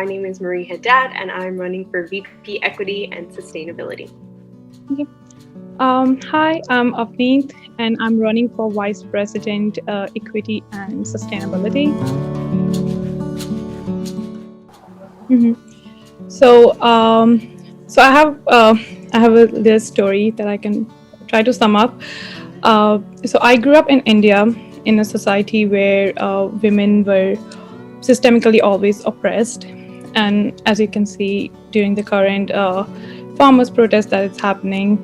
My name is Marie Haddad, and I'm running for VP Equity and Sustainability. Okay. Hi, I'm Avneet, and I'm running for Vice President, Equity and Sustainability. Mhm. So I have a little story that I can try to sum up. So I grew up in India in a society where women were systemically always oppressed, and as you can see during the current farmers' protest that is happening,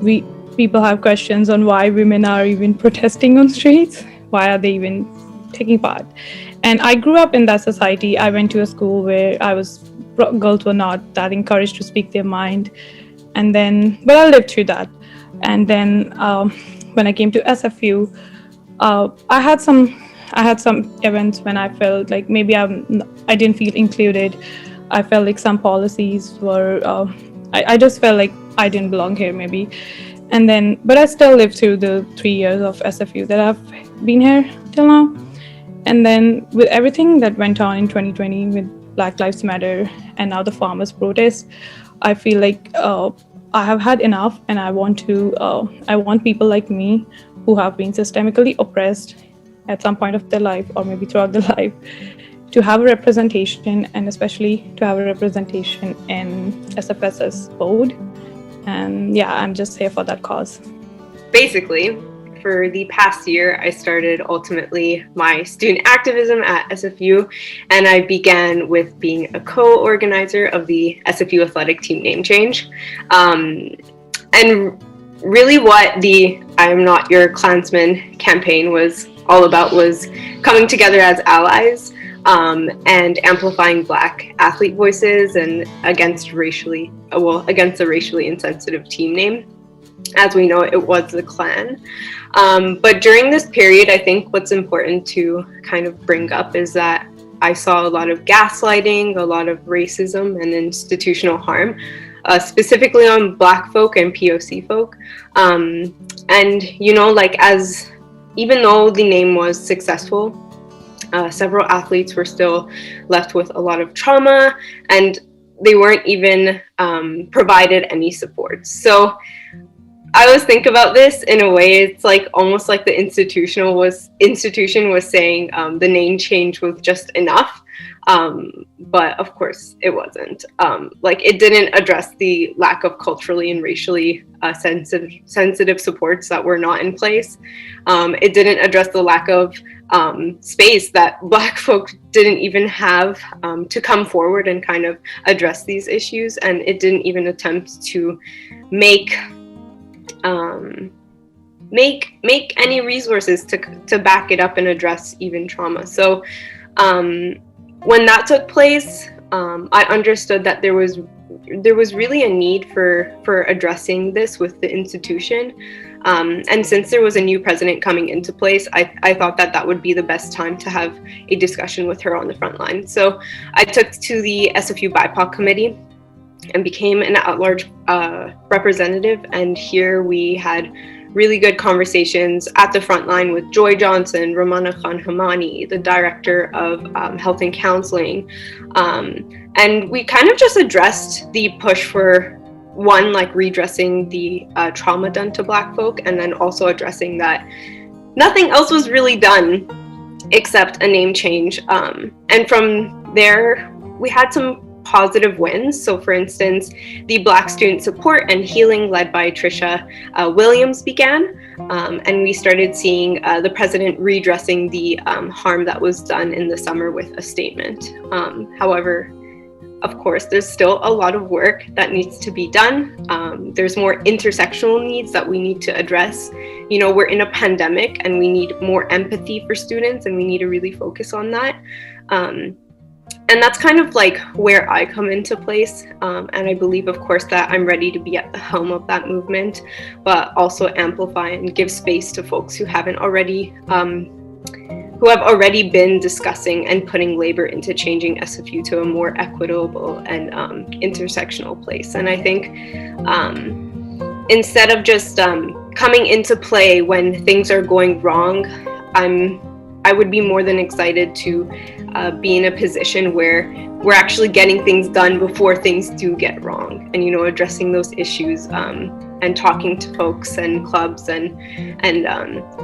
we people have questions on why women are even protesting on streets. Why are they even taking part? And I grew up in that society. I went to a school where girls were not that encouraged to speak their mind, but I lived through that. And then when I came to SFU, I had some events when I felt like maybe I didn't feel included. I felt like some policies were. I just felt like I didn't belong here, maybe. But I still lived through the 3 years of SFU that I've been here till now. And then with everything that went on in 2020 with Black Lives Matter and now the farmers' protest, I feel like I have had enough, and I want people like me who have been systemically oppressed at some point of their life or maybe throughout their life to have a representation, and especially to have a representation in SFSS board. And yeah, I'm just here for that cause. Basically, for the past year, I started ultimately my student activism at SFU, and I began with being a co-organizer of the SFU athletic team name change. And really what the I Am Not Your Klansman campaign was all about was coming together as allies and amplifying Black athlete voices and against the racially insensitive team name. As we know, it was the Klan. But during this period, I think what's important to kind of bring up is that I saw a lot of gaslighting, a lot of racism and institutional harm, specifically on Black folk and POC folk. Even though the name was successful, several athletes were still left with a lot of trauma, and they weren't even provided any support. So I always think about this in a way, it's like almost like the institution was saying the name change was just enough. But of course it wasn't. It didn't address the lack of culturally and racially sensitive supports that were not in place. It didn't address the lack of space that Black folk didn't even have to come forward and kind of address these issues. And it didn't even attempt to make any resources to back it up and address even trauma. So when that took place, I understood that there was really a need for addressing this with the institution. And since there was a new president coming into place, I thought that would be the best time to have a discussion with her on the front line. So I took to the SFU BIPOC committee and became an at-large representative. And here we had really good conversations at the front line with Joy Johnson, Ramana Khan Hamani, the director of health and counseling. And we kind of just addressed the push for redressing the trauma done to Black folk, and then also addressing that nothing else was really done except a name change. And from there, we had some positive wins. So for instance, the Black Student Support and Healing led by Trisha Williams began, and we started seeing the president redressing the harm that was done in the summer with a statement. However, of course, there's still a lot of work that needs to be done. There's more intersectional needs that we need to address. You know, we're in a pandemic and we need more empathy for students, and we need to really focus on that. And that's kind of like where I come into place. And I believe, of course, that I'm ready to be at the helm of that movement, but also amplify and give space to folks who have already been discussing and putting labor into changing SFU to a more equitable and intersectional place. And I think instead of just coming into play when things are going wrong, I would be more than excited to be in a position where we're actually getting things done before things do get wrong, and addressing those issues, and talking to folks and clubs and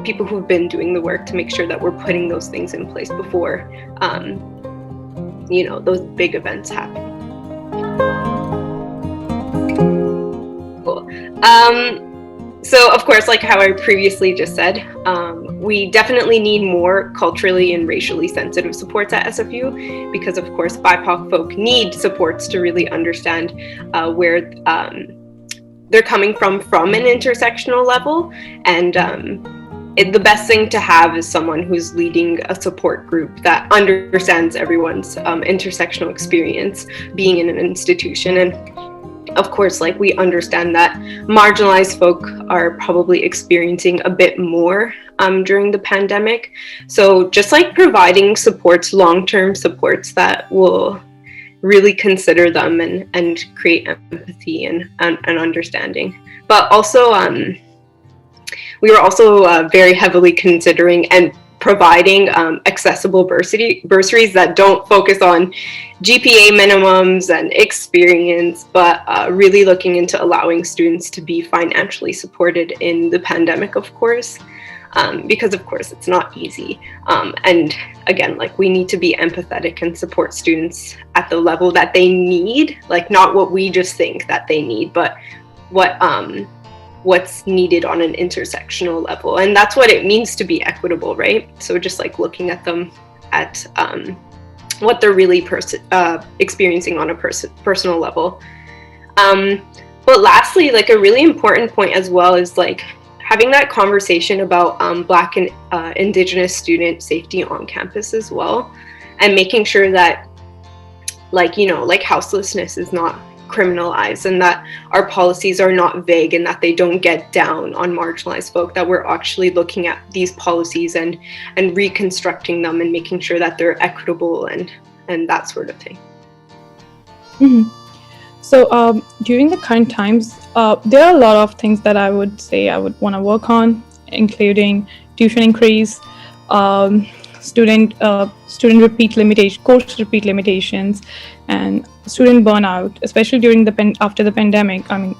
people who've been doing the work to make sure that we're putting those things in place before those big events happen. Cool. So of course, like how I previously just said, we definitely need more culturally and racially sensitive supports at SFU, because of course BIPOC folk need supports to really understand where they're coming from an intersectional level. And the best thing to have is someone who's leading a support group that understands everyone's intersectional experience being in an institution. And of course, like, we understand that marginalized folk are probably experiencing a bit more during the pandemic. So just like providing supports, long-term supports that will really consider them and create empathy and understanding. But also, we were also very heavily considering and providing accessible bursaries that don't focus on GPA minimums and experience, but really looking into allowing students to be financially supported in the pandemic, of course, because of course it's not easy. And again, like, we need to be empathetic and support students at the level that they need, like not what we just think that they need, but what's needed on an intersectional level. And that's what it means to be equitable, right? So just like looking at them at what they're really experiencing on a personal level. But lastly, like, a really important point as well is like having that conversation about Black and Indigenous student safety on campus as well, and making sure that, like, like houselessness is not criminalized, and that our policies are not vague, and that they don't get down on marginalized folk, that we're actually looking at these policies and reconstructing them and making sure that they're equitable and that sort of thing. Mm-hmm. So during the current times, there are a lot of things that I would say I would want to work on, including tuition increase, student repeat limitation, course repeat limitations, and student burnout, especially during the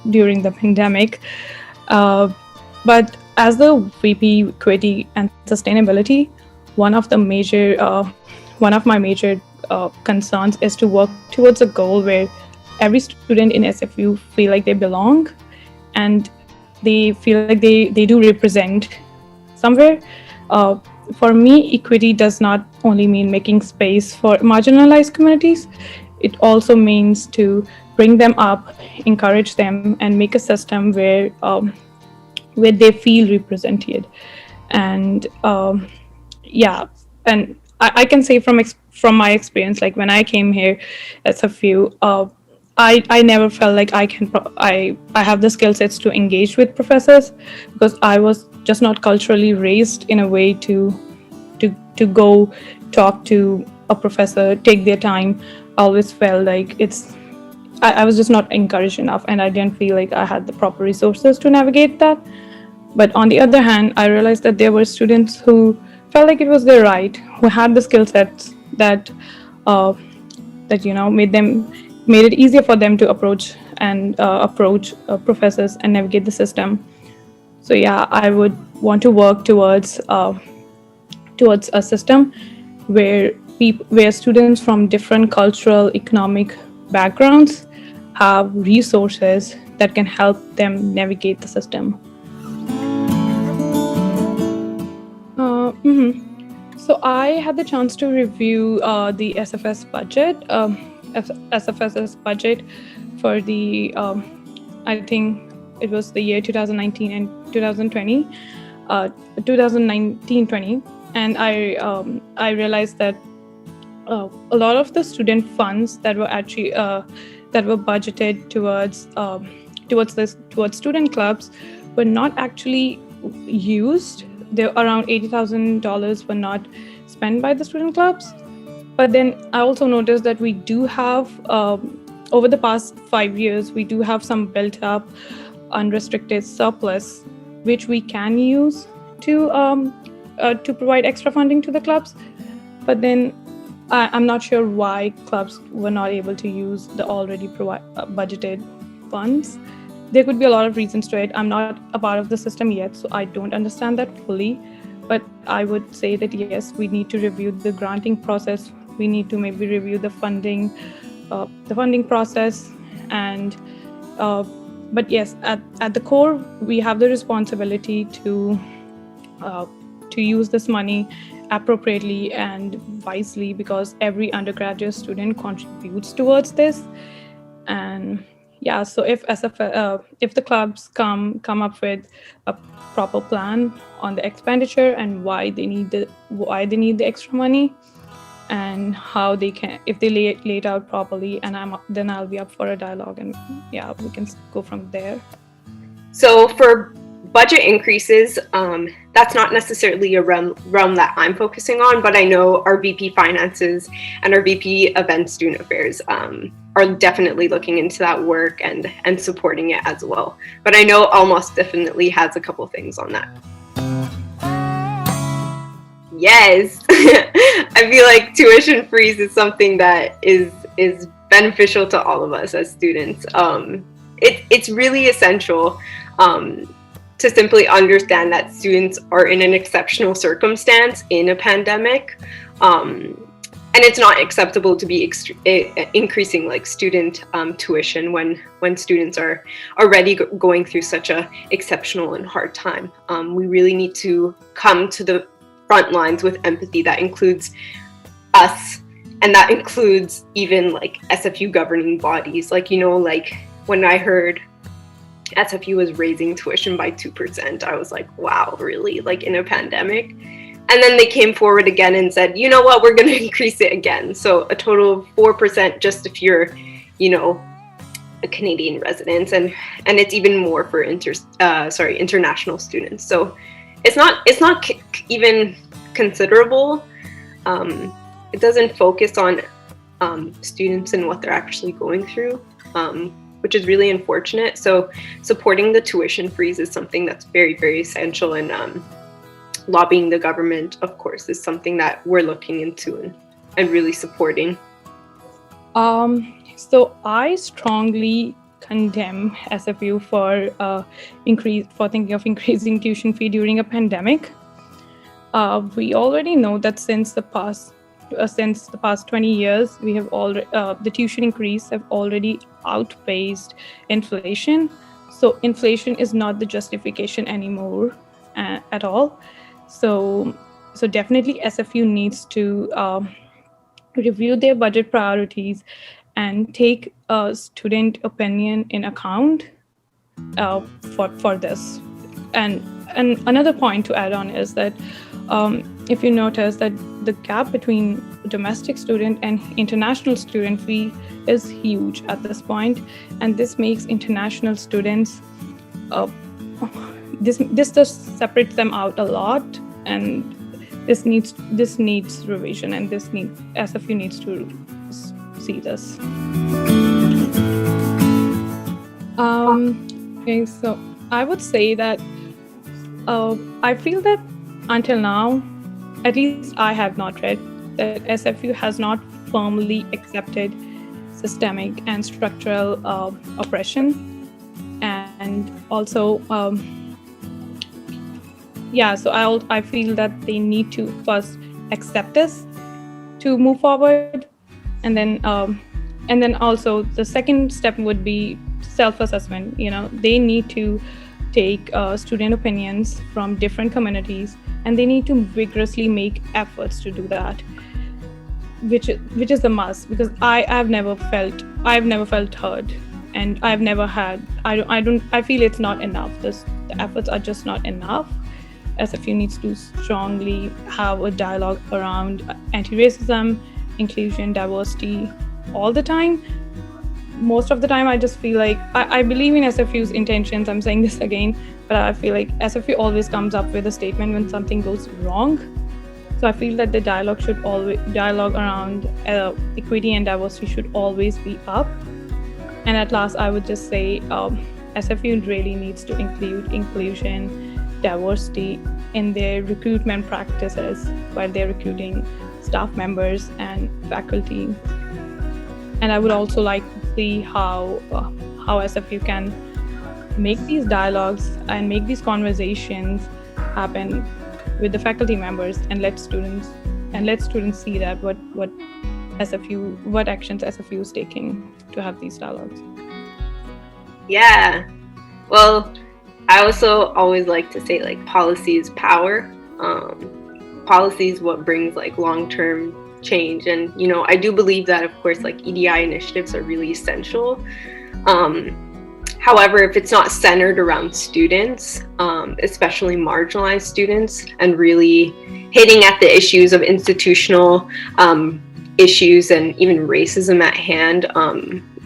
during the pandemic. But as the VP Equity and Sustainability, one of my major concerns is to work towards a goal where every student in SFU feel like they belong, and they feel like they do represent somewhere. For me, equity does not only mean making space for marginalized communities, it also means to bring them up, encourage them, and make a system where they feel represented. And and I can say from my experience, like when I came here SFU, I never felt like I have the skill sets to engage with professors, because I was just not culturally raised in a way to go talk to a professor, take their time. I always felt like I was just not encouraged enough, and I didn't feel like I had the proper resources to navigate that. But on the other hand, I realized that there were students who felt like it was their right, who had the skill sets that made it easier for them to approach professors and navigate the system. So yeah, I would want to work towards a system where students from different cultural, economic backgrounds have resources that can help them navigate the system. So I had the chance to review the SFS budget, SFSS budget for the, I think it was the year 2019 and 2020, 2019-20, and I realized that a lot of the student funds that were actually that were budgeted towards student clubs were not actually used. There around $80,000 were not spent by the student clubs. But then I also noticed that we do have, over the past 5 years, we do have some built up unrestricted surplus, which we can use to to provide extra funding to the clubs. But then I'm not sure why clubs were not able to use the already budgeted funds. There could be a lot of reasons to it. I'm not a part of the system yet, so I don't understand that fully. But I would say that yes, we need to review the granting process. We need to maybe review the funding process, and but yes, at the core, we have the responsibility to use this money appropriately and wisely, because every undergraduate student contributes towards this. And yeah, so if the clubs come up with a proper plan on the expenditure and why they need the extra money, and how they can, if they lay it out properly, and then I'll be up for a dialogue, and yeah, we can go from there. So for budget increases, that's not necessarily a realm that I'm focusing on, but I know our VP Finances and our VP Event Student Affairs are definitely looking into that work and supporting it as well. But I know Almost definitely has a couple things on that. Yes, I feel like tuition freeze is something that is beneficial to all of us as students. It's really essential to simply understand that students are in an exceptional circumstance in a pandemic, and it's not acceptable to be increasing like student tuition when students are already going through such a exceptional and hard time. We really need to come to the front lines with empathy that includes us, and that includes even like SFU governing bodies. Like, like when I heard SFU was raising tuition by 2%, I was like, wow, really? Like in a pandemic? And then they came forward again and said, you know what, we're going to increase it again. So a total of 4% just if you're, a Canadian resident, and it's even more for international students. So it's not even considerable. It doesn't focus on students and what they're actually going through, which is really unfortunate. So supporting the tuition freeze is something that's very, very essential, and lobbying the government, of course, is something that we're looking into and really supporting. So I strongly condemn SFU for thinking of increasing tuition fee during a pandemic. We already know that since the past 20 years, we have already the tuition increase have already outpaced inflation. So inflation is not the justification anymore at all. So definitely SFU needs to review their budget priorities and take student opinion in account for this. And another point to add on is that if you notice that the gap between domestic student and international student fee is huge at this point, and this makes international students this just separates them out a lot, and this needs revision, and SFU needs to see this. Okay, so I would say that I feel that until now, at least I have not read that SFU has not firmly accepted systemic and structural oppression, and also so I feel that they need to first accept this to move forward, and then also the second step would be self-assessment. They need to take student opinions from different communities, and they need to vigorously make efforts to do that, which is a must, because I've never felt heard, and I feel it's not enough. The efforts are just not enough. SFU needs to strongly have a dialogue around anti-racism, inclusion, diversity all the time. Most of the time, I just feel like I believe in SFU's intentions. I'm saying this again, but I feel like SFU always comes up with a statement when something goes wrong. So I feel that the dialogue around equity and diversity should always be up. And at last, I would just say SFU really needs to include inclusion diversity in their recruitment practices while they're recruiting staff members and faculty. And I would also like to see how SFU can make these dialogues and make these conversations happen with the faculty members, and let students see that what actions SFU is taking to have these dialogues. Yeah. Well, I also always like to say, like, policy is power. Policy is what brings, like, long-term change. And, you know, I do believe that, of course, like, EDI initiatives are really essential. However, if it's not centered around students, especially marginalized students, and really hitting at the issues of institutional issues and even racism at hand,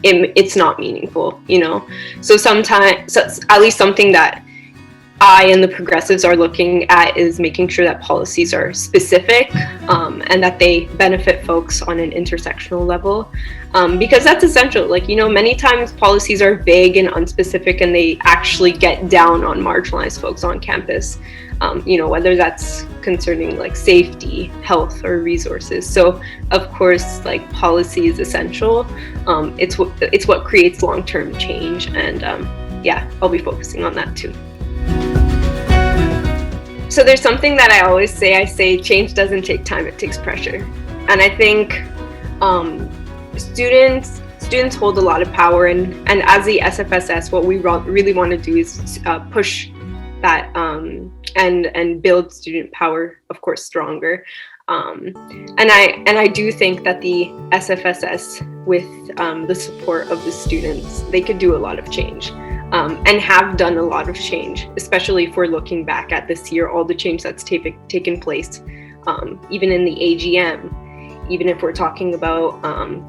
it's not meaningful, you know? So sometimes, at least something that I and the progressives are looking at is making sure that policies are specific and that they benefit folks on an intersectional level, because that's essential. Like, you know, many times policies are vague and unspecific, and they actually get down on marginalized folks on campus, you know, whether that's concerning like safety, health, or resources. So of course, like, policy is essential. It's what creates long-term change, and yeah, I'll be focusing on that too. So there's something that I always say. I say change doesn't take time, it takes pressure. And I think students hold a lot of power, and as the SFSS, what we really want to do is push that and build student power, of course, stronger. And I do think that the SFSS, with the support of the students, they could do a lot of change. And have done a lot of change, especially if we're looking back at this year, all the change that's taken place, even in the AGM, even if we're talking about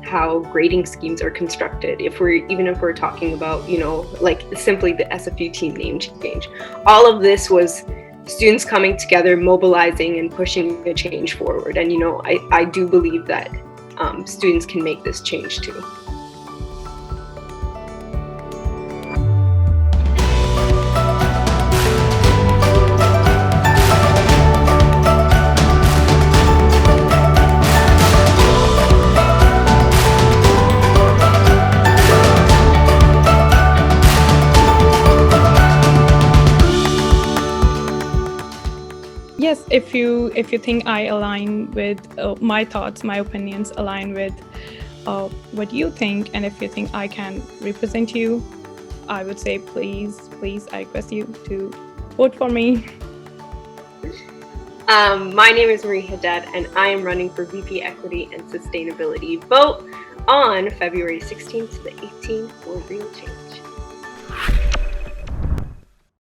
how grading schemes are constructed, if we're talking about, you know, like simply the SFU team name change. All of this was students coming together, mobilizing, and pushing a change forward. And, you know, I do believe that students can make this change too. Yes, if you think I align with my thoughts, my opinions align with what you think, and if you think I can represent you, I would say please, I request you to vote for me. My name is Marie Haddad, and I am running for VP Equity and Sustainability. Vote on February 16th to the 18th for real change.